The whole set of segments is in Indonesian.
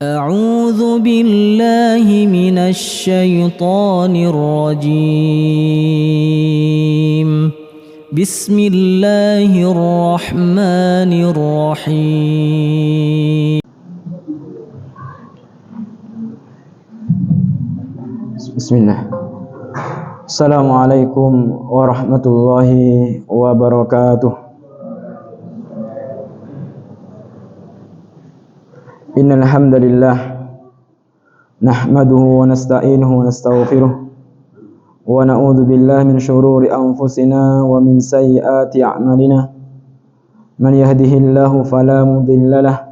أعوذ بالله من الشيطان الرجيم. بسم الله الرحمن الرحيم. بسم الله. السلام عليكم ورحمة الله وبركاته. Innal hamdalillah nahmaduhu wa nasta'inuhu wa nastaghfiruh wa na'udzu billahi min shururi anfusina wa min sayyiati a'malina. Man yahdihillahu fala mudilla lahu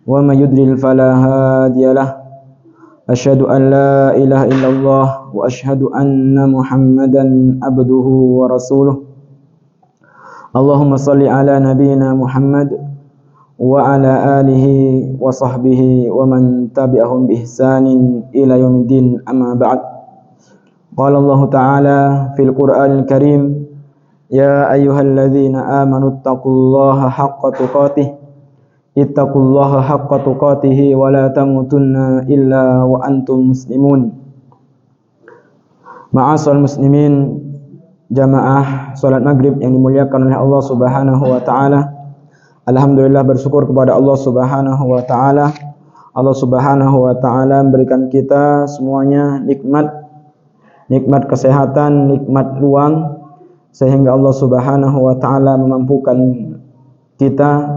wa may yudlil fala hadiya lahu. Asyhadu an la ilaha illallah wa asyhadu anna Muhammadan abduhu wa rasuluh. Allahumma shalli ala nabiyyina Muhammad wa ala alihi wa sahbihi wa man tabi'ahum bi ihsanin ila yaumiddin, amma ba'd. Qala Allah Ta'ala fil Qur'anil Karim, ya ayyuhalladzina amanu taqullaha haqqa tuqatih ittaqullaha haqqa tuqatih wa la tamutunna illa wa antum muslimun. Ma'asal muslimin, jamaah salat maghrib yang dimuliakan oleh Allah Subhanahu wa Ta'ala. Alhamdulillah, bersyukur kepada Allah Subhanahu wa Ta'ala. Allah Subhanahu wa Ta'ala memberikan kita semuanya nikmat kesehatan, nikmat ruang, sehingga Allah Subhanahu wa Ta'ala memampukan kita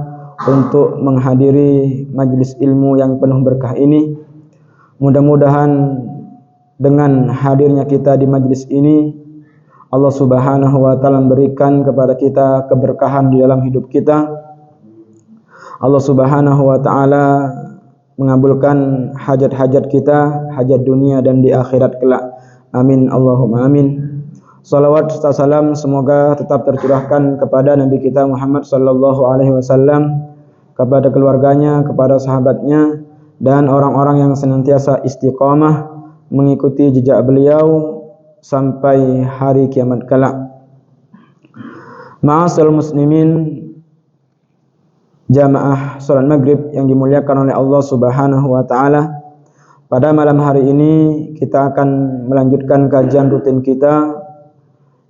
untuk menghadiri majelis ilmu yang penuh berkah ini. Mudah-mudahan dengan hadirnya kita di majelis ini, Allah Subhanahu wa Ta'ala memberikan kepada kita keberkahan di dalam hidup kita. Allah Subhanahu wa Ta'ala mengabulkan hajat-hajat kita, hajat dunia dan di akhirat kelak. Amin Allahumma amin. Salawat serta salam semoga tetap tercurahkan kepada Nabi kita Muhammad sallallahu alaihi wasallam, kepada keluarganya, kepada sahabatnya, dan orang-orang yang senantiasa istiqamah mengikuti jejak beliau sampai hari kiamat kelak. Ma'asal muslimin, jamaah salat maghrib yang dimuliakan oleh Allah Subhanahu wa Ta'ala. Pada malam hari ini kita akan melanjutkan kajian rutin kita,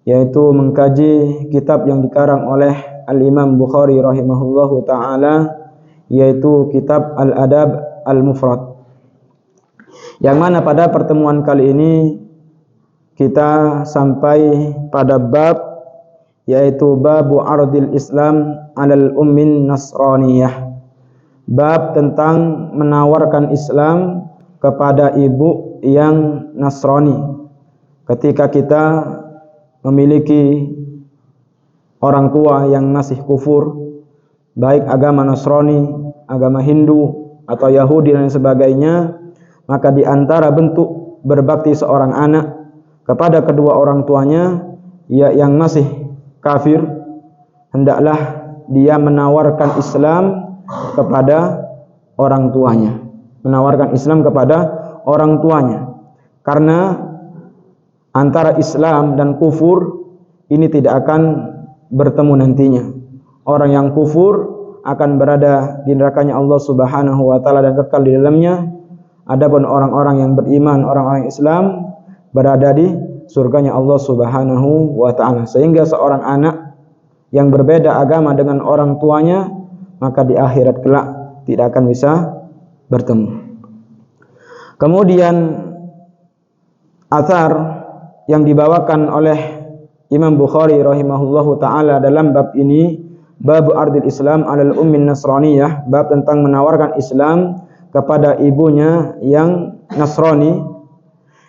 yaitu mengkaji kitab yang dikarang oleh Al-Imam Bukhari rahimahullahu ta'ala, yaitu kitab Al-Adab Al-Mufrad, yang mana pada pertemuan kali ini kita sampai pada bab, yaitu babu ardil Islam alal ummin nasraniyah. Bab tentang menawarkan Islam kepada ibu yang Nasrani. Ketika kita memiliki orang tua yang masih kufur, baik agama Nasrani, agama Hindu atau Yahudi dan sebagainya, maka di antara bentuk berbakti seorang anak kepada kedua orang tuanya yang masih kafir, hendaklah dia menawarkan Islam kepada orang tuanya. Menawarkan Islam kepada orang tuanya. Karena antara Islam dan kufur ini tidak akan bertemu nantinya. Orang yang kufur akan berada di nerakanya Allah Subhanahu wa Ta'ala dan kekal di dalamnya. Adapun orang-orang yang beriman, orang-orang Islam, berada di surganya Allah Subhanahu wa Ta'ala. Sehingga seorang anak yang berbeda agama dengan orang tuanya, maka di akhirat kelak tidak akan bisa bertemu. Kemudian athar yang dibawakan oleh Imam Bukhari rahimahullahu ta'ala dalam bab ini, bab ardil Islam alal ummin nasraniyah, bab tentang menawarkan Islam kepada ibunya yang Nasrani,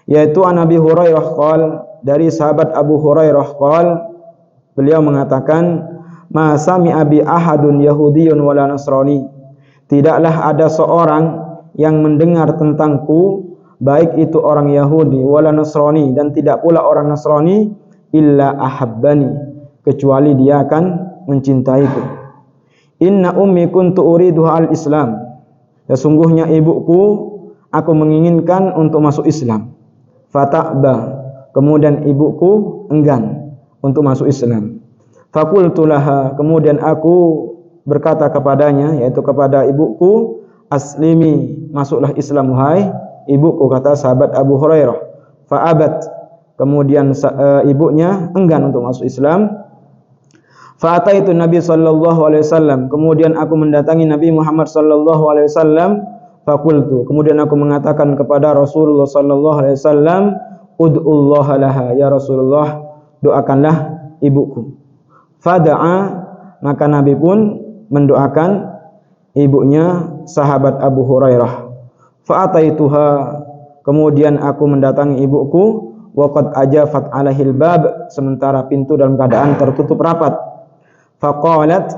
yaitu an Abi Hurairah qol, dari sahabat Abu Hurairah qol, beliau mengatakan, ma sami'a bi ahadun yahudiyyun wala nasrani, tidaklah ada seorang yang mendengar tentangku, baik itu orang Yahudi wala Nasrani, dan tidak pula orang Nasrani, illa ahabbani, kecuali dia akan mencintaiku. Inna ummi kuntu uriduha al-Islam, sesungguhnya ibuku aku menginginkan untuk masuk Islam. Fata'ba, kemudian ibuku enggan untuk masuk Islam. Faqultu laha, kemudian aku berkata kepadanya, yaitu kepada ibuku, aslimi, masuklah Islam wahai ibuku, kata sahabat Abu Hurairah. Fa'abat, kemudian ibunya enggan untuk masuk Islam. Fa'ataitu Nabi sallallahu alaihi wasallam, kemudian aku mendatangi Nabi Muhammad sallallahu alaihi wasallam. Faqultu, kemudian aku mengatakan kepada Rasulullah sallallahu alaihi wasallam, ud'ullaha laha, ya Rasulullah, doakanlah ibuku. Fada'a, maka Nabi pun mendoakan ibunya sahabat Abu Hurairah. Fa'ataituha, kemudian aku mendatangi ibuku, waqad ajafat alaihil bab, sementara pintu dalam keadaan tertutup rapat. Faqalat,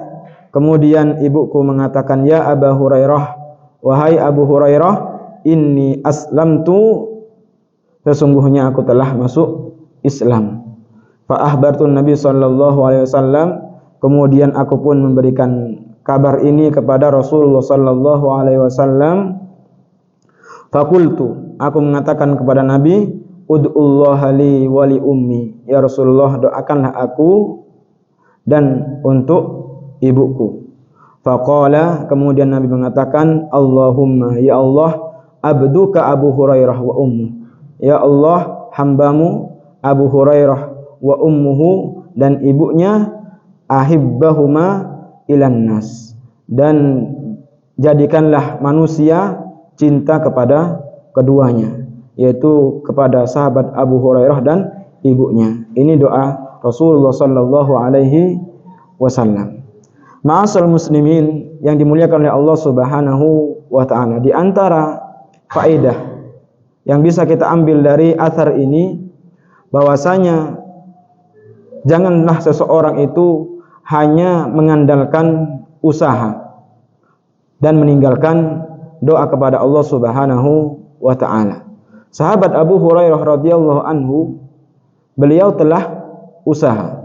kemudian ibuku mengatakan, ya Abu Hurairah, wahai Abu Hurairah, inni aslamtu, sesungguhnya aku telah masuk Islam. Fa akhbartu Nabi sallallahu alaihi wasallam, kemudian aku pun memberikan kabar ini kepada Rasulullah sallallahu alaihi wasallam. Faqultu, aku mengatakan kepada Nabi, ud'ullaha li wa li ummi, ya Rasulullah, doakanlah aku dan untuk ibuku. Faqala, kemudian Nabi mengatakan, Allahumma, ya Allah, abduka Abu Hurairah wa ummu, ya Allah, hambamu Abu Hurairah wa ummuhu, dan ibunya, ahibbahuma ilan nas, dan jadikanlah manusia cinta kepada keduanya, yaitu kepada sahabat Abu Hurairah dan ibunya. Ini doa Rasulullah sallallahu alaihi wasallam. Ma'asal muslimin yang dimuliakan oleh Allah Subhanahu wa taala, di antara faedah yang bisa kita ambil dari athar ini, bahwasanya janganlah seseorang itu hanya mengandalkan usaha dan meninggalkan doa kepada Allah Subhanahu wa taala. Sahabat Abu Hurairah radhiyallahu anhu, beliau telah usaha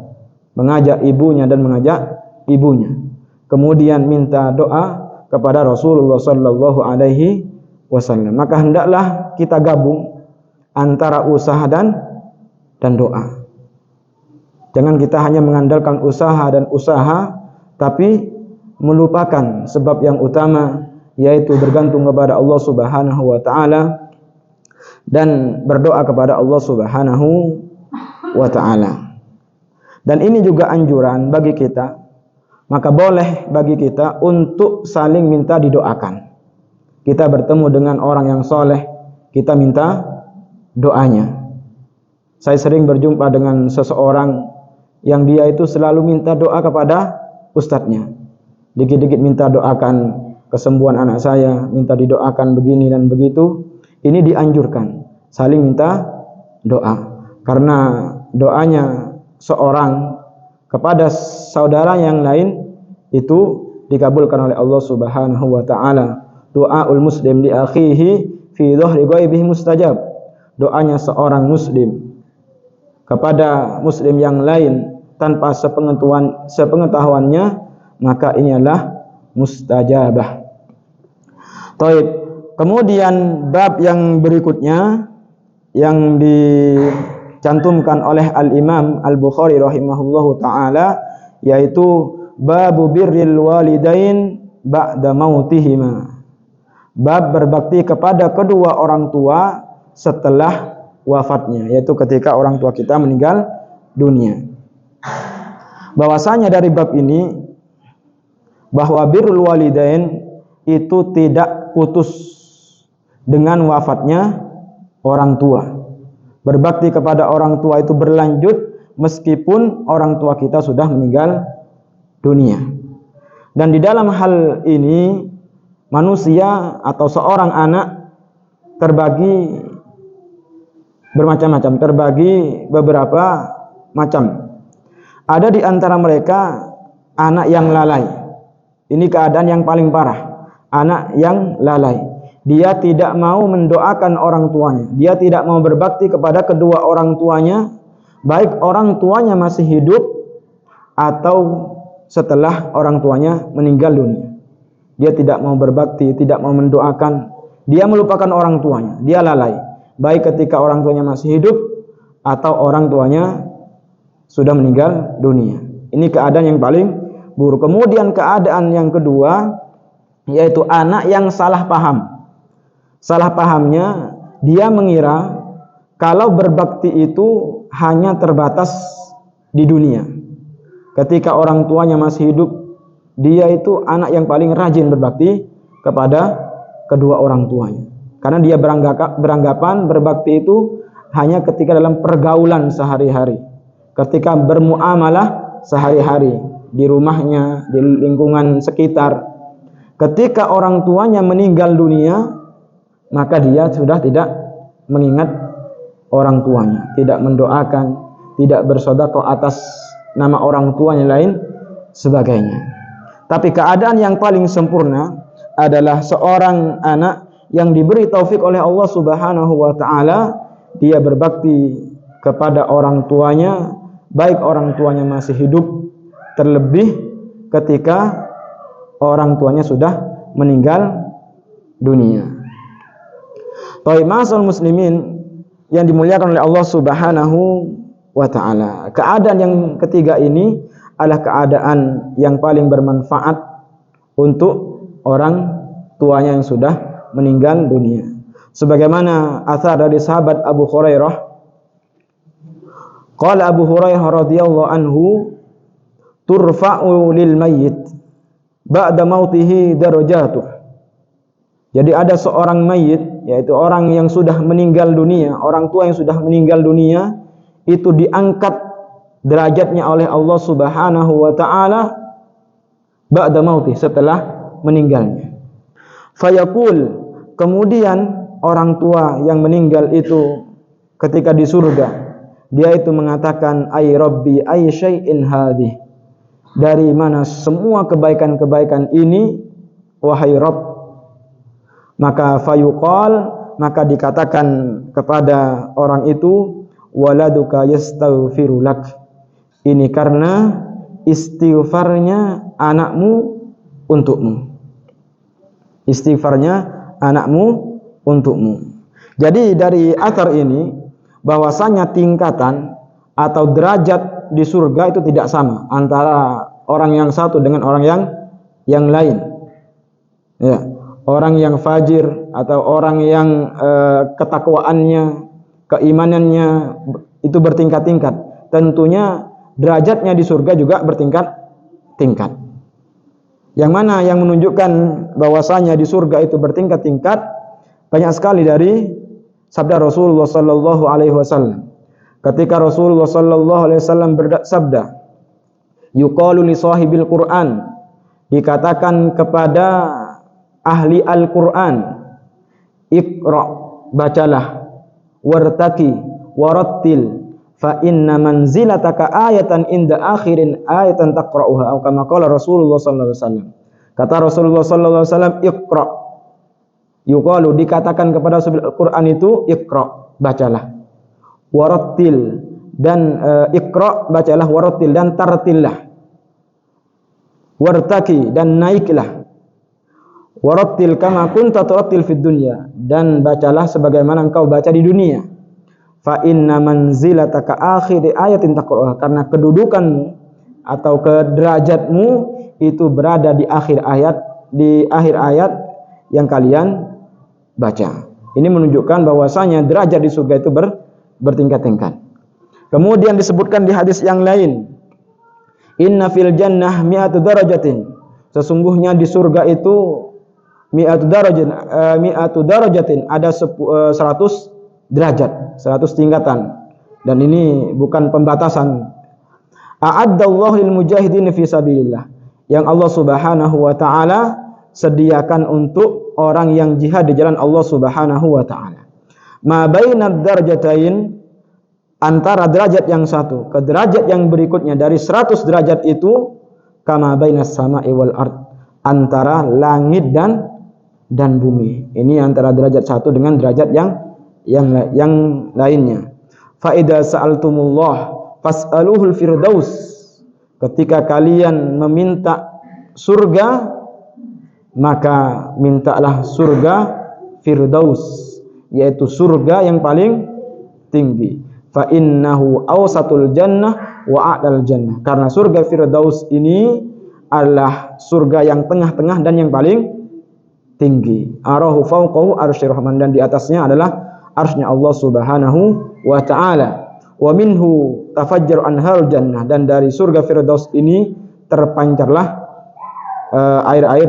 mengajak ibunya dan mengajak ibunya, kemudian minta doa kepada Rasulullah sallallahu alaihi wasallam. Maka hendaklah kita gabung antara usaha dan doa. Jangan kita hanya mengandalkan usaha dan usaha, tapi melupakan sebab yang utama, yaitu bergantung kepada Allah Subhanahu wa taala dan berdoa kepada Allah Subhanahu wa taala. Dan ini juga anjuran bagi kita, maka boleh bagi kita untuk saling minta didoakan. Kita bertemu dengan orang yang soleh, kita minta doanya. Saya sering berjumpa dengan seseorang yang dia itu selalu minta doa kepada ustadznya. Dikit-dikit minta doakan kesembuhan anak saya, minta didoakan begini dan begitu. Ini dianjurkan, saling minta doa. Karena doanya seorang kepada saudara yang lain itu dikabulkan oleh Allah Subhanahu wa taala. Doaul muslim li akhihi fi dhahri ghaibihi mustajab. Doanya seorang muslim kepada muslim yang lain tanpa sepengetahuannya, maka ini adalah mustajabah. Taib. Kemudian bab yang berikutnya yang dicantumkan oleh Al-Imam Al-Bukhari rahimahullahu taala, yaitu babu birril walidain ba'da mautihima. Bab berbakti kepada kedua orang tua setelah wafatnya, yaitu ketika orang tua kita meninggal dunia. Bahwasanya dari bab ini bahwa birrul walidain itu tidak putus dengan wafatnya orang tua. Berbakti kepada orang tua itu berlanjut meskipun orang tua kita sudah meninggal dunia. Dan di dalam hal ini manusia atau seorang anak terbagi bermacam-macam, terbagi beberapa macam. Ada di antara mereka anak yang lalai. Ini keadaan yang paling parah. Anak yang lalai. Dia tidak mau mendoakan orang tuanya. Dia tidak mau berbakti kepada kedua orang tuanya, baik orang tuanya masih hidup atau setelah orang tuanya meninggal dunia. Dia tidak mau berbakti, tidak mau mendoakan. Dia melupakan orang tuanya. Dia lalai, baik ketika orang tuanya masih hidup atau orang tuanya sudah meninggal dunia. Ini keadaan yang paling buruk. Kemudian keadaan yang kedua, yaitu anak yang salah paham. Salah pahamnya, dia mengira kalau berbakti itu hanya terbatas di dunia. Ketika orang tuanya masih hidup, dia itu anak yang paling rajin berbakti kepada kedua orang tuanya. Karena dia beranggapan berbakti itu hanya ketika dalam pergaulan sehari-hari, ketika bermuamalah sehari-hari di rumahnya, di lingkungan sekitar. Ketika orang tuanya meninggal dunia, maka dia sudah tidak mengingat orang tuanya, tidak mendoakan, tidak bersedekah atas nama orang tuanya lain sebagainya. Tapi keadaan yang paling sempurna adalah seorang anak yang diberi taufik oleh Allah Subhanahu wa taala, dia berbakti kepada orang tuanya, baik orang tuanya masih hidup, terlebih ketika orang tuanya sudah meninggal dunia. Ma'asyiral muslimin yang dimuliakan oleh Allah Subhanahu wa taala. Keadaan yang ketiga ini adalah keadaan yang paling bermanfaat untuk orang tuanya yang sudah meninggal dunia. Sebagaimana athar dari sahabat Abu Hurairah, qala Abu Hurairah radhiyallahu anhu, turfa'u lil mayyit ba'da mautihi darajatuh. Jadi ada seorang mayit, yaitu orang yang sudah meninggal dunia, orang tua yang sudah meninggal dunia, itu diangkat derajatnya oleh Allah Subhanahu wa taala ba'da mautih, setelah meninggalnya. Fayaqul, kemudian orang tua yang meninggal itu ketika di surga, dia itu mengatakan, ay rabbi ay syai'in hadhi, dari mana semua kebaikan-kebaikan ini wahai Rabb. Maka fayuqal, maka dikatakan kepada orang itu, waladuka yastaghfiru lak, ini karena istighfarnya anakmu untukmu. Istighfarnya anakmu untukmu. Jadi dari athar ini bahwasanya tingkatan atau derajat di surga itu tidak sama antara orang yang satu dengan orang yang lain. Ya, orang yang fajir atau orang yang ketakwaannya, keimanannya itu bertingkat-tingkat. Tentunya derajatnya di surga juga bertingkat-tingkat. Yang mana yang menunjukkan bahwasanya di surga itu bertingkat-tingkat banyak sekali dari sabda Rasulullah sallallahu alaihi wasallam. Ketika Rasulullah sallallahu alaihi wasallam bersabda, yuqalu li sahibil Qur'an, dikatakan kepada ahli Al-Qur'an, iqra, bacalah, wartaki, warattil, fa inna manzilataka ayatan inda akhirin ayatan taqra'uha, atau kama qala Rasulullah sallallahu alaihi wasallam. Kata Rasulullah sallallahu alaihi wasallam, iqra. Yuqalu, dikatakan kepada Al-Qur'an itu iqra, bacalah. Warattil, dan iqra, bacalah, warattil, dan tartillah. Wartaki, dan naiklah. Warattil kama kunta turattil fid dunya, dan bacalah sebagaimana engkau baca di dunia. Fa inna manzilataka akhir ayatin taqra'uha, karena kedudukanmu atau kederajatmu itu berada di akhir ayat yang kalian baca. Ini menunjukkan bahwasanya derajat di surga itu bertingkat-tingkat. Kemudian disebutkan di hadis yang lain, inna fil jannah mi'atu darajatin, sesungguhnya di surga itu mi'atu darajatin, ada 100 derajat, 100 tingkatan. Dan ini bukan pembatasan. A'addallahu lil mujahidin fi sabilillah, yang Allah Subhanahu wa taala sediakan untuk orang yang jihad di jalan Allah Subhanahu wa taala. Ma bainad darajatain, antara derajat yang satu ke derajat yang berikutnya dari 100 derajat itu, kama bainas sama'i wal ard, antara langit dan bumi. Ini antara derajat satu dengan derajat yang lainnya. Fa idza sa'altumullah fas'aluhul firdaus, ketika kalian meminta surga, maka mintalah surga firdaus, yaitu surga yang paling tinggi. Fa innahu awsatul jannah wa a'dal jannah, karena surga firdaus ini adalah surga yang tengah-tengah dan yang paling tinggi. Arahu fawqahu arsyir rahman, dan di atasnya adalah arsy-Nya Allah Subhanahu wa taala. Wa minhu tafajjar anharul jannah, dan dari surga Firdaus ini terpancarlah air-air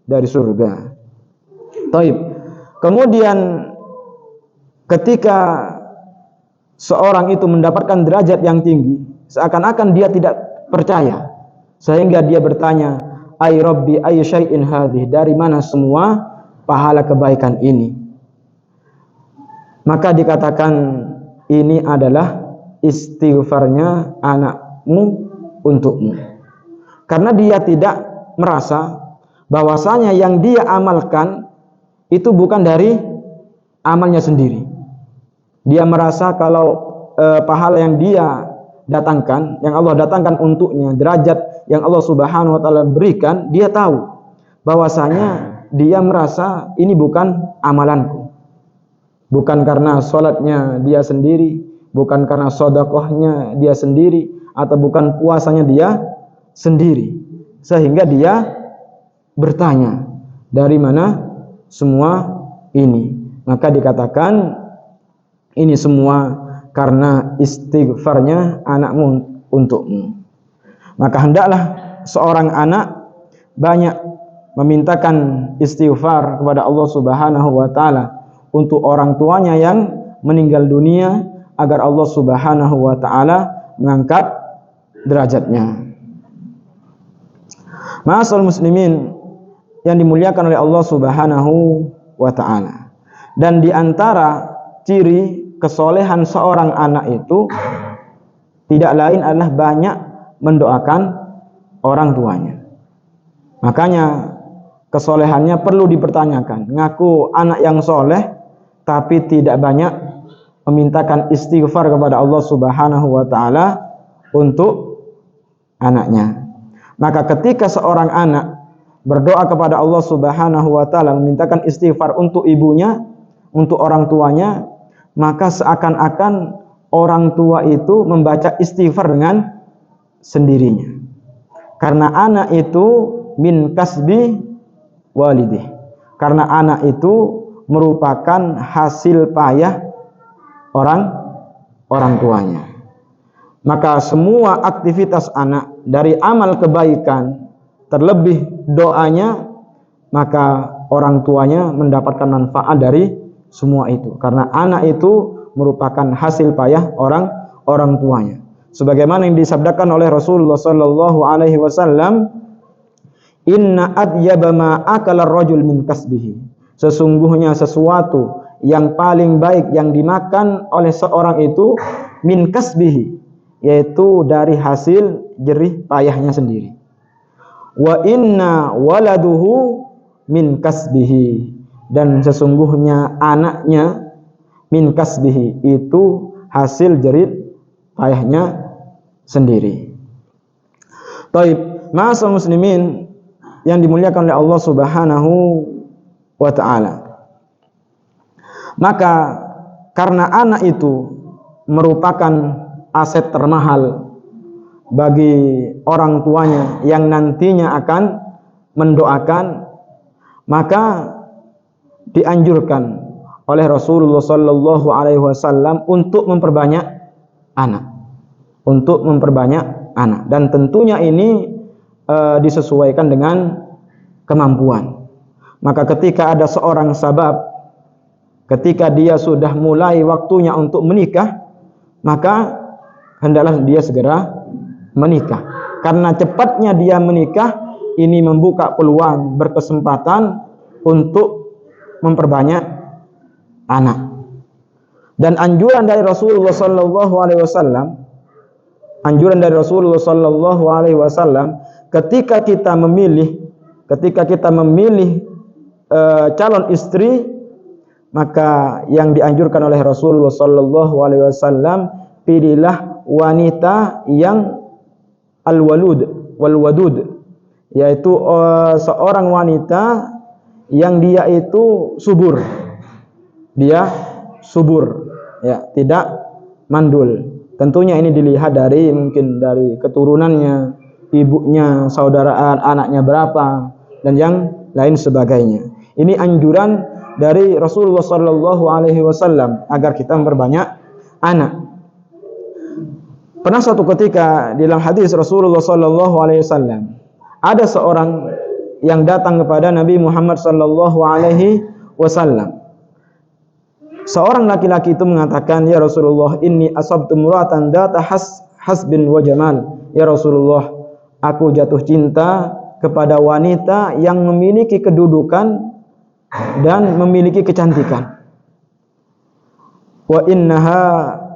dari surga. Taib. Kemudian ketika seorang itu mendapatkan derajat yang tinggi, seakan-akan dia tidak percaya, sehingga dia bertanya, ay rabbi ay syai'in hadhihi, dari mana semua pahala kebaikan ini? Maka dikatakan ini adalah istighfarnya anakmu untukmu. Karena dia tidak merasa bahwasanya yang dia amalkan itu bukan dari amalnya sendiri. Dia merasa kalau pahala yang dia datangkan, yang Allah datangkan untuknya, derajat yang Allah Subhanahu wa taala berikan, dia tahu bahwasanya dia merasa ini bukan amalanku. Bukan karena sholatnya dia sendiri, bukan karena sedekahnya dia sendiri, atau bukan puasanya dia sendiri. Sehingga dia bertanya, dari mana semua ini? Maka dikatakan ini semua karena istighfarnya anakmu untukmu. Maka hendaklah seorang anak banyak memintakan istighfar kepada Allah Subhanahu wa taala untuk orang tuanya yang meninggal dunia, agar Allah Subhanahu wa taala mengangkat derajatnya. Ma'asal muslimin yang dimuliakan oleh Allah Subhanahu wa taala. Dan di antara ciri kesolehan seorang anak itu tidak lain adalah banyak mendoakan orang tuanya. Makanya kesolehannya perlu dipertanyakan. Ngaku anak yang soleh tapi tidak banyak memintakan istighfar kepada Allah Subhanahu wa taala untuk anaknya. Maka ketika seorang anak berdoa kepada Allah Subhanahu wa taala, memintakan istighfar untuk ibunya, untuk orang tuanya, maka seakan-akan orang tua itu membaca istighfar dengan sendirinya. Karena anak itu min kasbi walidih. Karena anak itu merupakan hasil payah orang tuanya. Maka semua aktivitas anak dari amal kebaikan, terlebih doanya, maka orang tuanya mendapatkan manfaat dari semua itu. Karena anak itu merupakan hasil payah orang tuanya. Sebagaimana yang disabdakan oleh Rasulullah sallallahu alaihi wasallam, inna atyaba ma akala ar-rajul min kasbihi. Sesungguhnya sesuatu yang paling baik yang dimakan oleh seorang itu min kasbihi, yaitu dari hasil jerih payahnya sendiri. Wa inna waladuhu min kasbihi, dan sesungguhnya anaknya min kasbihi, itu hasil jerih payahnya sendiri. Taib, ma'asal muslimin yang dimuliakan oleh Allah Subhanahu wa ta'ala. Maka karena anak itu merupakan aset termahal bagi orang tuanya yang nantinya akan mendoakan, maka dianjurkan oleh Rasulullah sallallahu alaihi wasallam untuk memperbanyak anak. Untuk memperbanyak anak, dan tentunya ini disesuaikan dengan kemampuan. Maka ketika ada seorang sabab, ketika dia sudah mulai waktunya untuk menikah, maka hendaklah dia segera menikah. Karena cepatnya dia menikah, ini membuka peluang, berkesempatan untuk memperbanyak anak. Dan anjuran dari Rasulullah sallallahu alaihi wasallam, ketika kita memilih calon istri, maka yang dianjurkan oleh Rasulullah sallallahu alaihi wasallam, pilihlah wanita yang al-walud wal wadud, yaitu seorang wanita yang dia itu subur. Dia subur, ya, tidak mandul. Tentunya ini dilihat dari mungkin dari keturunannya, ibunya, saudaraan, anaknya berapa, dan yang lain sebagainya. Ini anjuran dari Rasulullah sallallahu alaihi wasallam agar kita memperbanyak anak. Pernah suatu ketika di dalam hadis Rasulullah sallallahu alaihi wasallam ada seorang yang datang kepada Nabi Muhammad sallallahu alaihi wasallam. Seorang laki-laki itu mengatakan, "Ya Rasulullah, inni asabtu muratan data hasbin wa jamal." Ya Rasulullah, aku jatuh cinta kepada wanita yang memiliki kedudukan dan memiliki kecantikan. Wa innaha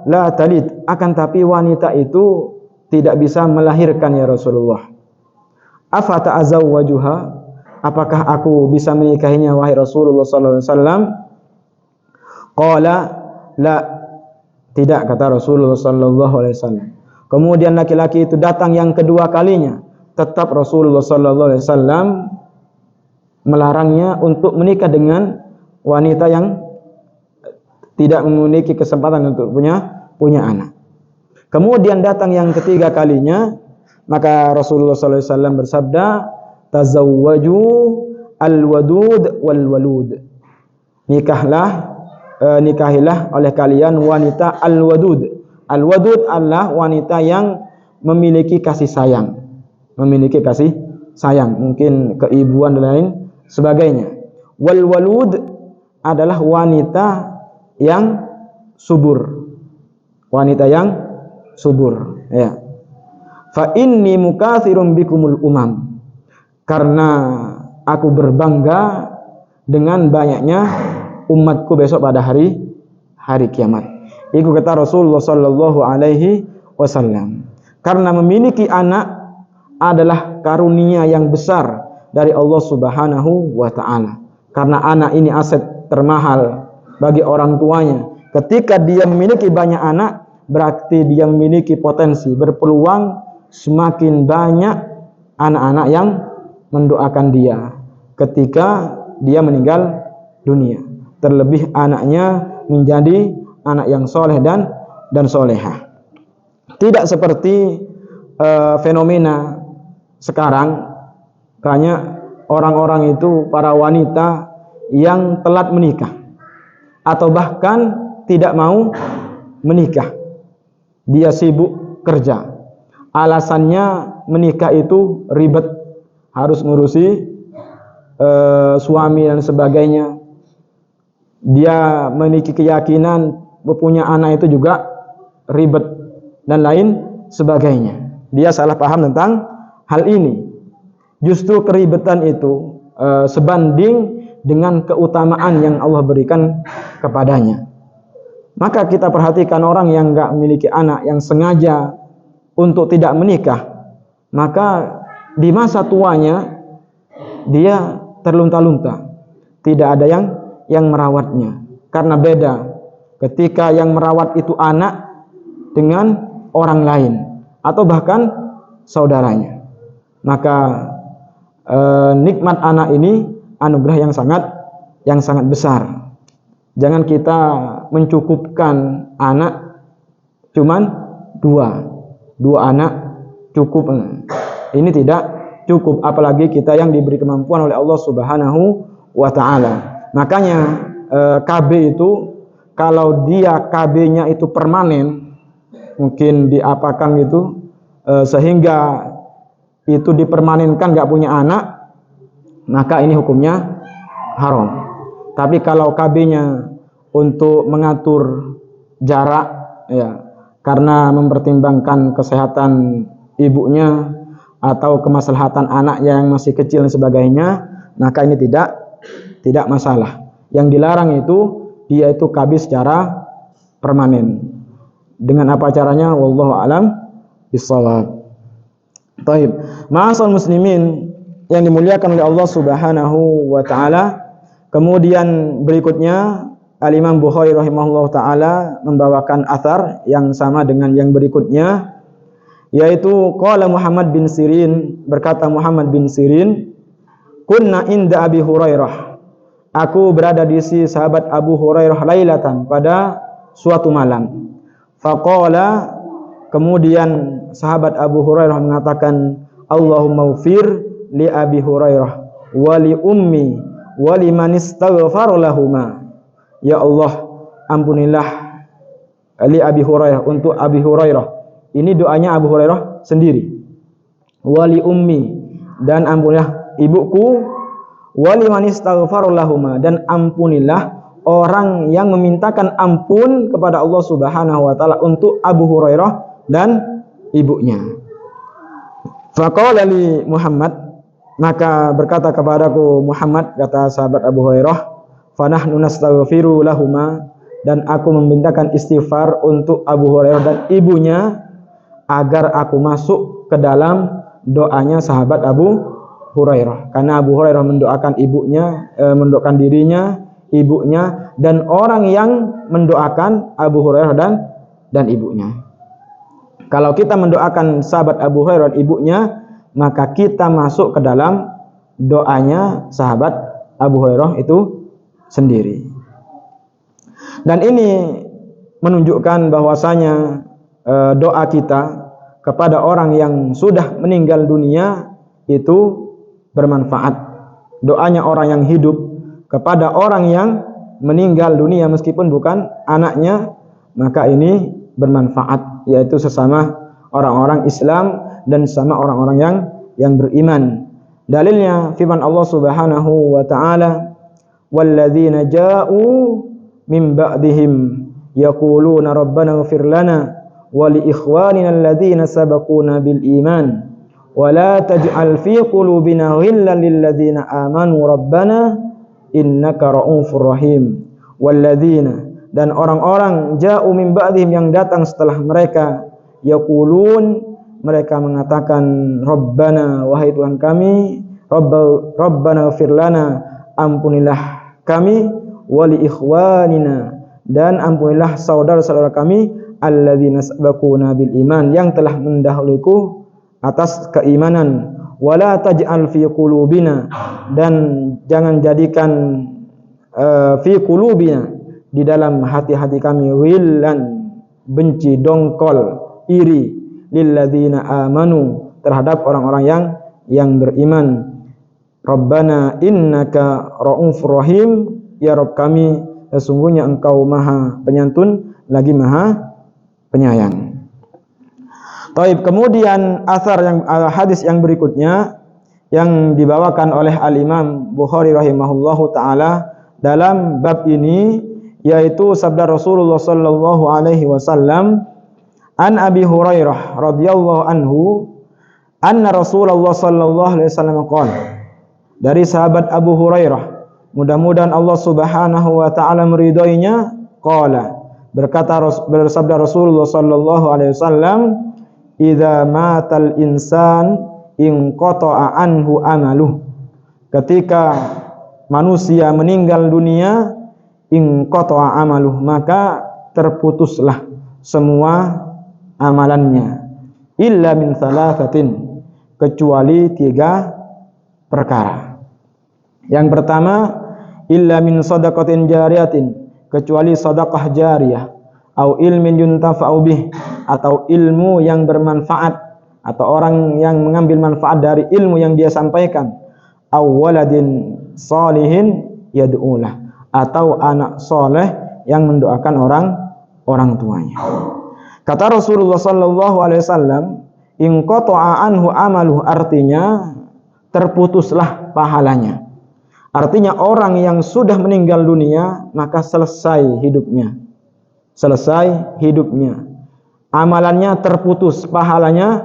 la talid, akan tapi wanita itu tidak bisa melahirkan ya Rasulullah. Afa ta'azawwajuha, apakah aku bisa menikahinya wahai Rasulullah sallallahu alaihi wasallam? Qala la, tidak, kata Rasulullah sallallahu alaihi wasallam. Kemudian laki-laki itu datang yang kedua kalinya, tetap Rasulullah sallallahu alaihi wasallam melarangnya untuk menikah dengan wanita yang tidak memiliki kesempatan untuk punya anak. Kemudian datang yang ketiga kalinya, maka Rasulullah sallallahu alaihi wasallam bersabda, "Tazawwaju al-wadud wal walud." Nikahilah oleh kalian wanita al-wadud. Al-wadud adalah wanita yang memiliki kasih sayang. Memiliki kasih sayang, mungkin keibuan dan lain sebagainya. Wal walud adalah wanita yang subur. Wanita yang subur, ya. Fa inni mukatsirun bikumul umam. Karena aku berbangga dengan banyaknya umatku besok pada hari kiamat. Itu kata Rasulullah sallallahu alaihi wasallam. Karena memiliki anak adalah karunia yang besar dari Allah Subhanahu wa taala. Karena anak ini aset termahal bagi orang tuanya. Ketika dia memiliki banyak anak, berarti dia memiliki potensi, berpeluang semakin banyak anak-anak yang mendoakan dia ketika dia meninggal dunia. Terlebih anaknya menjadi anak yang soleh dan solehah. Tidak seperti fenomena sekarang, banyak orang-orang itu, para wanita yang telat menikah atau bahkan tidak mau menikah. Dia sibuk kerja. Alasannya menikah itu ribet, harus ngurusi suami dan sebagainya. Dia memiliki keyakinan mempunyai anak itu juga ribet dan lain sebagainya. Dia salah paham tentang hal ini. Justru keribetan itu sebanding dengan keutamaan yang Allah berikan kepadanya. Maka kita perhatikan orang yang enggak memiliki anak, yang sengaja untuk tidak menikah, maka di masa tuanya dia terlunta-lunta, tidak ada yang merawatnya. Karena beda ketika yang merawat itu anak dengan orang lain atau bahkan saudaranya. Maka nikmat anak ini anugerah yang sangat besar. Jangan kita mencukupkan anak cuman dua anak cukup. Ini tidak cukup, apalagi kita yang diberi kemampuan oleh Allah Subhanahu wa taala. Makanya KB itu kalau dia KB-nya itu permanen, mungkin diapakan gitu sehingga itu dipermanenkan nggak punya anak, maka ini hukumnya haram. Tapi kalau KB-nya untuk mengatur jarak, ya, karena mempertimbangkan kesehatan ibunya atau kemaslahatan anak yang masih kecil dan sebagainya, maka ini tidak masalah. Yang dilarang itu dia itu KB secara permanen. Dengan apa caranya? Wallahu a'lam bishawab. Baik, ma'asal muslimin yang dimuliakan oleh Allah Subhanahu wa taala. Kemudian berikutnya Al-Imam Bukhari rahimahullah taala membawakan athar yang sama dengan yang berikutnya, yaitu qala Muhammad bin Sirin, berkata Muhammad bin Sirin, kunna inda Abi Hurairah, aku berada di sisi sahabat Abu Hurairah lailatan, pada suatu malam. Faqala, kemudian sahabat Abu Hurairah mengatakan, Allahumma ufir li Abi Hurairah, wali ummi wali man istaghfar lahuma. Ya Allah, ampunilah li Abi Hurairah, untuk Abi Hurairah. Ini doanya Abu Hurairah sendiri. Wali ummi, dan ampunilah ibuku, wali man istaghfar lahuma, dan ampunilah orang yang memintakan ampun kepada Allah Subhanahu wa taala untuk Abu Hurairah dan ibunya. Faqala li Muhammad, maka berkata kepadaku Muhammad, kata sahabat Abu Hurairah, fanahnu nastaghfiru lahuma, dan aku memintakan istighfar untuk Abu Hurairah dan ibunya agar aku masuk ke dalam doanya sahabat Abu Hurairah. Karena Abu Hurairah mendoakan ibunya, mendoakan dirinya, ibunya, dan orang yang mendoakan Abu Hurairah dan ibunya. Kalau kita mendoakan sahabat Abu Hurairah dan ibunya, maka kita masuk ke dalam doanya sahabat Abu Hurairah itu sendiri. Dan ini menunjukkan bahwasanya doa kita kepada orang yang sudah meninggal dunia itu bermanfaat. Doanya orang yang hidup kepada orang yang meninggal dunia meskipun bukan anaknya, maka ini bermanfaat, yaitu sesama orang-orang Islam dan sesama orang-orang yang beriman. Dalilnya firman Allah Subhanahu wa taala, walladzina ja'u min ba'dihim yaquluna rabbana ighfir lana wa li ikhwanina alladzina sabaquna bil iman wa la taj'al fi qulubina ghillan lil ladzina amanu rabbana innaka ra'ufur rahim. Walladzina, dan orang-orang ja'u min ba'dihim, yang datang setelah mereka, yaqulun, mereka mengatakan, rabbana, wahai Tuhan kami, rabbana ighfir lana, ampunilah kami, wali ikhwanina, dan ampunilah saudara-saudara kami, alladzina sabaquna bil iman, yang telah mendahuluku atas keimanan, wala taj'al fi qulubina, dan jangan jadikan fi qulubina, di dalam hati-hati kami, ghillan, benci, dongkol, iri, lilladzina amanu, terhadap orang-orang yang beriman. Rabbana innaka ra'ufur rahim, ya Rabb kami, sesungguhnya engkau maha penyantun lagi maha penyayang. Taib, kemudian hadis yang berikutnya yang dibawakan oleh Al-Imam Bukhari rahimahullahu taala dalam bab ini, yaitu sabda Rasulullah sallallahu alaihi wasallam, an Abi Hurairah radhiyallahu anhu, anna Rasulullah sallallahu alaihi wasallam qala, dari sahabat Abu Hurairah, mudah-mudahan Allah Subhanahu wa taala meridhoinya, qala, bersabda Rasulullah sallallahu alaihi wasallam, idza matal insan inqata'a anhu amaluh, ketika manusia meninggal dunia, inqata'a amaluh, maka terputuslah semua amalannya, illa min thalathatin, kecuali 3 perkara. Yang pertama, illa min shadaqatin jariyatin, kecuali sedekah jariyah, au ilmin yuntafa'u bih, atau ilmu yang bermanfaat, atau orang yang mengambil manfaat dari ilmu yang dia sampaikan, au waladin salihin yad'ulah, atau anak soleh yang mendoakan orang tuanya. Kata Rasulullah sallallahu alaihi wasallam, in qata'a anhu amaluh, artinya terputuslah pahalanya. Artinya orang yang sudah meninggal dunia, maka selesai hidupnya. Selesai hidupnya. Amalannya terputus, pahalanya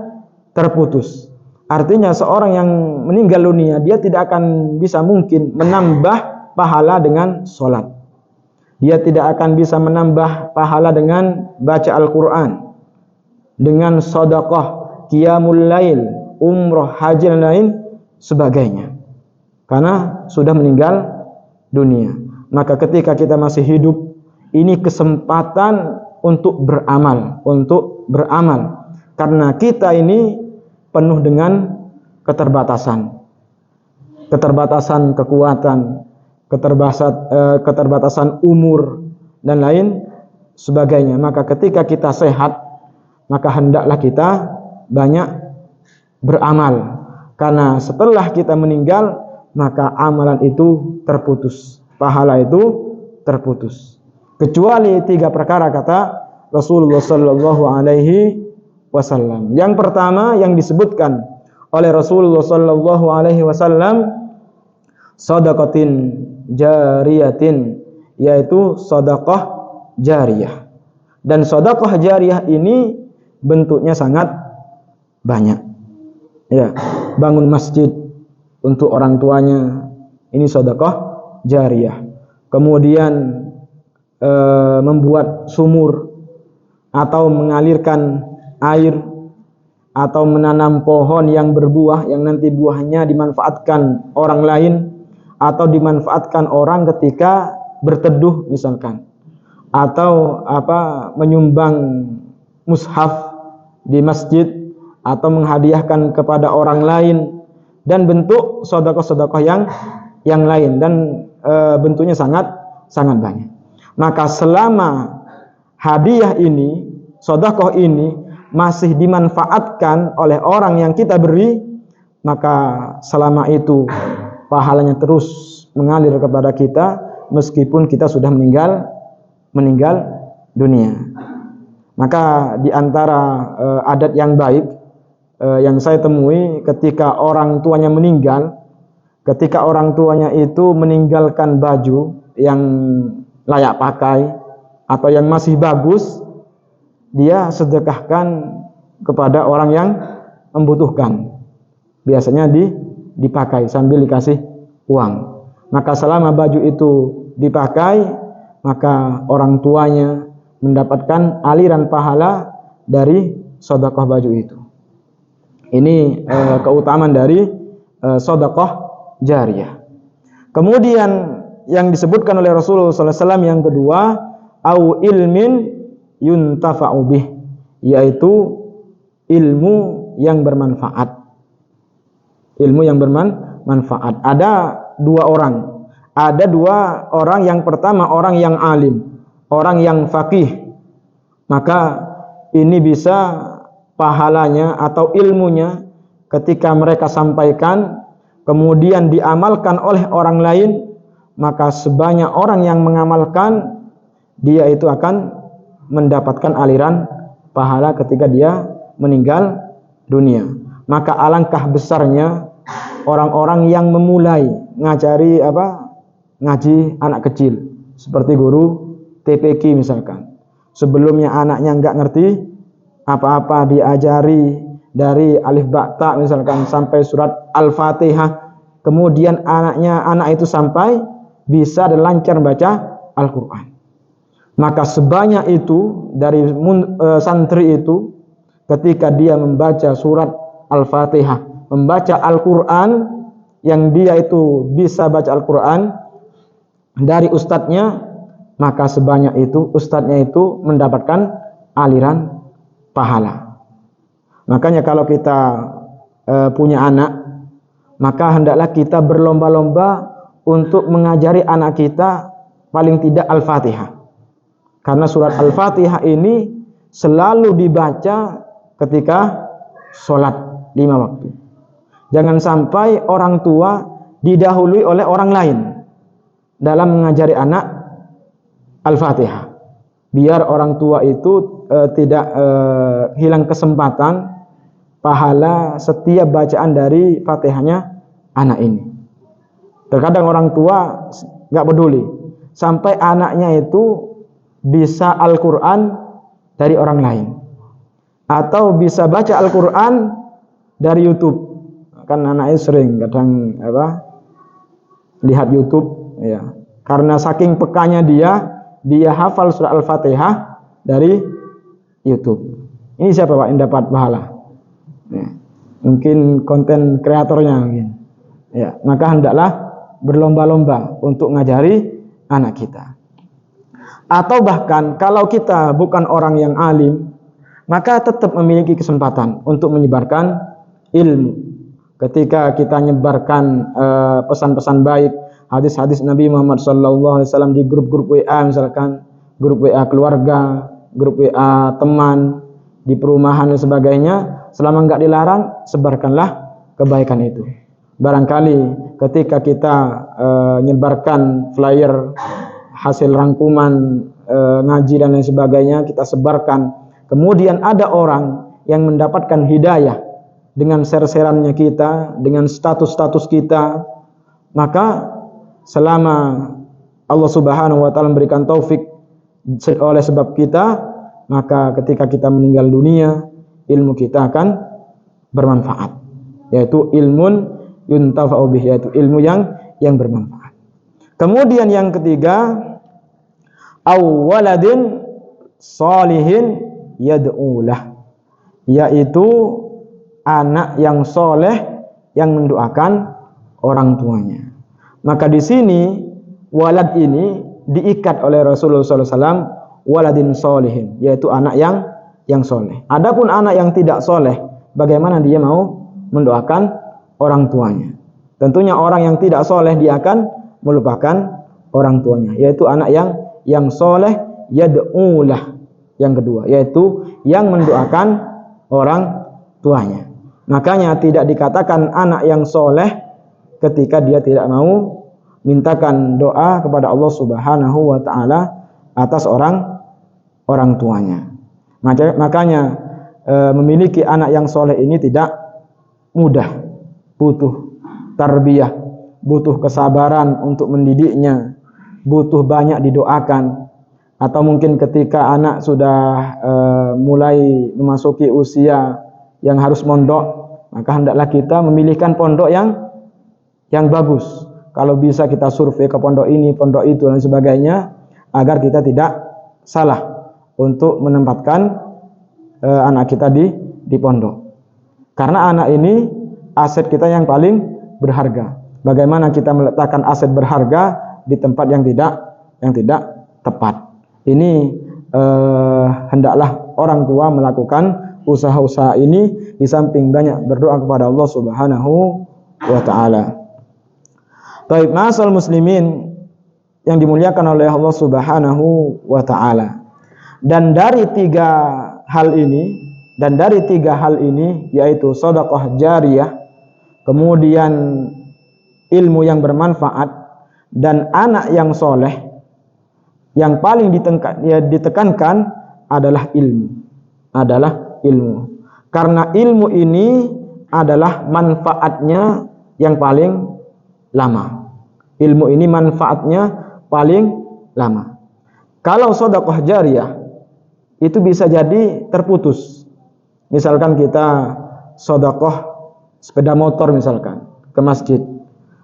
terputus. Artinya seorang yang meninggal dunia, dia tidak akan bisa mungkin menambah pahala dengan sholat. Dia tidak akan bisa menambah pahala dengan baca Al-Quran, dengan sedekah, qiyamul lail, umrah, haji dan lain sebagainya, karena sudah meninggal dunia. Maka ketika kita masih hidup, ini kesempatan untuk beramal, karena kita ini penuh dengan keterbatasan kekuatan, keterbatasan umur dan lain sebagainya. Maka ketika kita sehat, maka hendaklah kita banyak beramal, karena setelah kita meninggal, maka amalan itu terputus, pahala itu terputus. Kecuali 3 perkara kata Rasulullah sallallahu alaihi wasallam. Yang pertama yang disebutkan oleh Rasulullah sallallahu alaihi wasallam, shadaqatin jariyatin, yaitu sedekah jariyah. Dan sedekah jariyah ini bentuknya sangat banyak. Ya, bangun masjid untuk orang tuanya, ini sedekah jariyah. Kemudian membuat sumur atau mengalirkan air atau menanam pohon yang berbuah yang nanti buahnya dimanfaatkan orang lain atau dimanfaatkan orang ketika berteduh misalkan, atau menyumbang mushaf di masjid atau menghadiahkan kepada orang lain, dan bentuk sedekah-sedekah yang lain, dan bentuknya sangat banyak. Maka selama hadiah ini, sedekah ini masih dimanfaatkan oleh orang yang kita beri, maka selama itu pahalanya terus mengalir kepada kita meskipun kita sudah meninggal dunia. Maka di antara adat yang baik yang saya temui ketika orang tuanya meninggal, ketika orang tuanya itu meninggalkan baju yang layak pakai atau yang masih bagus, dia sedekahkan kepada orang yang membutuhkan. Biasanya dipakai sambil dikasih uang. Maka selama baju itu dipakai, maka orang tuanya mendapatkan aliran pahala dari sedekah baju itu. Ini keutamaan dari sedekah jariyah. Kemudian yang disebutkan oleh Rasulullah SAW yang kedua, au ilmin yuntafa'u bih, yaitu ilmu yang bermanfaat. Ilmu yang bermanfaat. Ada dua orang. Yang pertama orang yang alim, orang yang faqih. Maka ini bisa pahalanya atau ilmunya ketika mereka sampaikan kemudian diamalkan oleh orang lain, maka sebanyak orang yang mengamalkan, dia itu akan mendapatkan aliran pahala ketika dia meninggal dunia. Maka alangkah besarnya orang-orang yang memulai ngaji anak kecil, seperti guru TPQ misalkan. Sebelumnya anaknya nggak ngerti apa-apa, diajari dari alif ba ta misalkan sampai surat Al-Fatihah. Kemudian anak itu sampai bisa dan lancar baca Al-Quran. Maka sebanyak itu dari santri itu, ketika dia membaca surat Al-Fatihah, membaca Al-Quran, yang dia itu bisa baca Al-Quran dari ustadznya, maka sebanyak itu ustadznya itu mendapatkan aliran pahala. Makanya kalau kita punya anak, maka hendaklah kita berlomba-lomba untuk mengajari anak kita paling tidak Al-Fatihah. Karena surat Al-Fatihah ini selalu dibaca ketika sholat 5 waktu. Jangan sampai orang tua didahului oleh orang lain dalam mengajari anak Al-Fatihah. Biar orang tua itu tidak hilang kesempatan pahala setiap bacaan dari Fatihahnya anak ini. Terkadang orang tua nggak peduli sampai anaknya itu bisa Al-Quran dari orang lain, atau bisa baca Al-Quran dari YouTube. Kan anaknya sering kadang lihat YouTube, ya. Karena saking pekanya dia hafal surah Al-Fatihah dari YouTube. Ini siapa Pak yang dapat pahala? Ya. Mungkin konten kreatornya mungkin. Ya, maka hendaklah berlomba-lomba untuk ngajari anak kita. Atau bahkan kalau kita bukan orang yang alim, maka tetap memiliki kesempatan untuk menyebarkan ilmu. Ketika kita menyebarkan pesan-pesan baik, hadis-hadis Nabi Muhammad SAW di grup-grup WA misalkan, grup WA keluarga, grup WA teman, di perumahan dan sebagainya, selama enggak dilarang, sebarkanlah kebaikan itu. Barangkali ketika kita nyebarkan flyer hasil rangkuman ngaji dan lain sebagainya, kita sebarkan, kemudian ada orang yang mendapatkan hidayah dengan share-sharannya kita, dengan status-status kita, maka selama Allah Subhanahu wa taala memberikan taufik oleh sebab kita, maka ketika kita meninggal dunia, ilmu kita akan bermanfaat, yaitu ilmun yuntafa'u bih, yaitu ilmu yang bermanfaat. Kemudian yang ketiga, waladin sholihin yad'ulah, yaitu anak yang soleh yang mendoakan orang tuanya. Maka di sini walad ini diikat oleh Rasulullah SAW, waladin sholihin, yaitu anak yang soleh. Adapun anak yang tidak soleh, bagaimana dia mau mendoakan orang tuanya? Tentunya orang yang tidak soleh dia akan melupakan orang tuanya, yaitu anak yang soleh yad'ulah, yang kedua, yaitu yang mendoakan orang tuanya. Makanya tidak dikatakan anak yang soleh ketika dia tidak mau mintakan doa kepada Allah Subhanahu wa taala atas orang tuanya. Makanya memiliki anak yang soleh ini tidak mudah, butuh tarbiyah, butuh kesabaran untuk mendidiknya, butuh banyak didoakan. Atau mungkin ketika anak sudah mulai memasuki usia yang harus mondok, maka hendaklah kita memilihkan pondok yang bagus. Kalau bisa kita survei ke pondok ini, pondok itu dan sebagainya, agar kita tidak salah untuk menempatkan anak kita di pondok. Karena anak ini aset kita yang paling berharga. Bagaimana kita meletakkan aset berharga di tempat yang tidak tepat? Ini hendaklah orang tua melakukan usaha-usaha ini, di samping banyak berdoa kepada Allah Subhanahu wa taala. Baik, ma'asal muslimin yang dimuliakan oleh Allah Subhanahu wa taala. Dan dari tiga hal ini, yaitu sedekah jariyah, kemudian ilmu yang bermanfaat, dan anak yang soleh, yang paling ditekankan adalah ilmu. Karena ilmu ini adalah manfaatnya yang paling lama. Ilmu ini manfaatnya paling lama. Kalau sedekah jariyah itu bisa jadi terputus. Misalkan kita sedekah sepeda motor misalkan ke masjid,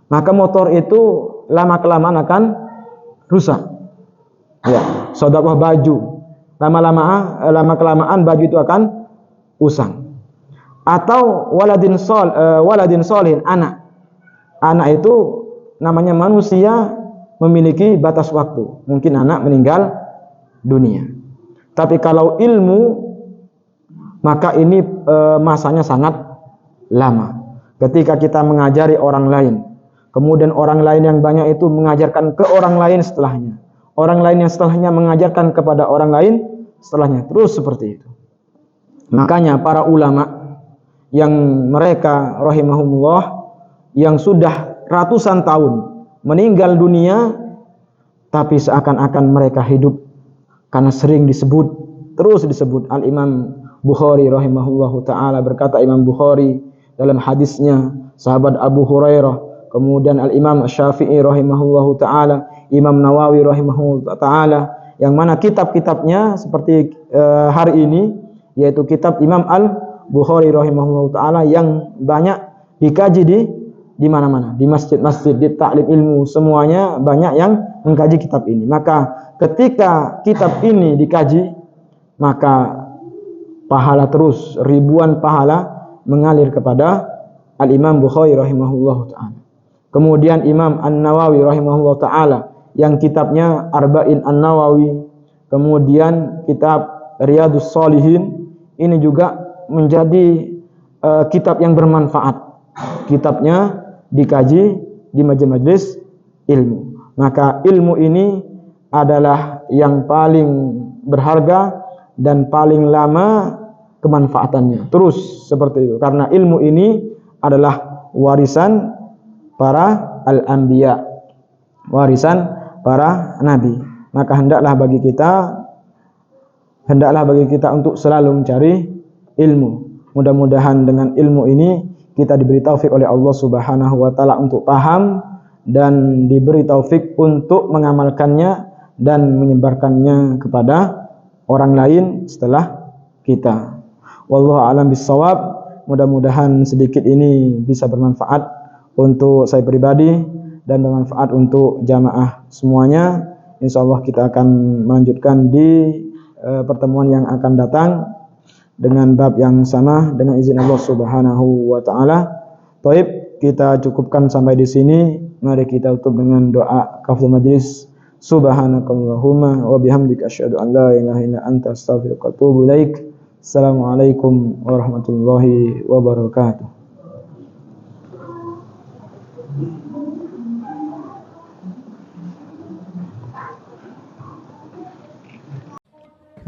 maka motor itu lama-kelamaan akan rusak. Ya, sedekah baju, lama-kelamaan baju itu akan usang. Atau waladin sholihin, anak itu namanya manusia memiliki batas waktu. Mungkin anak meninggal dunia. Tapi kalau ilmu, maka ini masanya sangat lama. Ketika kita mengajari orang lain, kemudian orang lain yang banyak itu mengajarkan ke orang lain setelahnya, orang lain yang setelahnya mengajarkan kepada orang lain setelahnya, terus seperti itu. Makanya para ulama yang mereka rahimahumullah yang sudah ratusan tahun meninggal dunia, tapi seakan-akan mereka hidup, karena sering terus disebut. Al-Imam Bukhari rahimahullahu ta'ala, berkata Imam Bukhari dalam hadisnya sahabat Abu Hurairah, kemudian Al-Imam Syafi'i rahimahullahu ta'ala, Imam Nawawi rahimahullahu ta'ala, yang mana kitab-kitabnya seperti hari ini, yaitu kitab Imam Al-Bukhari rahimahullahu ta'ala, yang banyak dikaji di mana-mana, di masjid-masjid, di ta'lim ilmu, semuanya banyak yang mengkaji kitab ini. Maka ketika kitab ini dikaji, maka pahala terus, ribuan pahala mengalir kepada Al-Imam Bukhari rahimahullahu ta'ala. Kemudian Imam An-Nawawi rahimahullahu ta'ala, yang kitabnya Arba'in An-Nawawi, kemudian kitab Riyadus Shalihin, ini juga menjadi kitab yang bermanfaat. Kitabnya dikaji di majelis ilmu. Maka ilmu ini adalah yang paling berharga dan paling lama kemanfaatannya. Terus seperti itu. Karena ilmu ini adalah warisan para al-anbiya, warisan para nabi. Maka hendaklah bagi kita untuk selalu mencari ilmu. Mudah-mudahan dengan ilmu ini kita diberi taufik oleh Allah Subhanahu wa taala untuk paham dan diberi taufik untuk mengamalkannya dan menyebarkannya kepada orang lain setelah kita. Wallahu a'lam bissawab. Mudah-mudahan sedikit ini bisa bermanfaat untuk saya pribadi dan bermanfaat untuk jamaah semuanya. Insyaallah kita akan melanjutkan di pertemuan yang akan datang dengan bab yang sama dengan izin Allah Subhanahu wa taala. Baik, kita cukupkan sampai di sini. Mari kita tutup dengan doa kafaratul majlis. Subhanakallahumma wa bihamdika asyhadu an la ilaha illa anta astaghfiruka wa atubu ilaik. Assalamualaikum warahmatullahi wabarakatuh.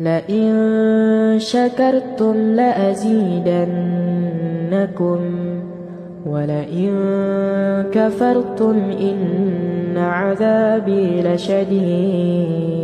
لئن شكرتم لأزيدنكم ولئن كفرتم إن عذابي لشديد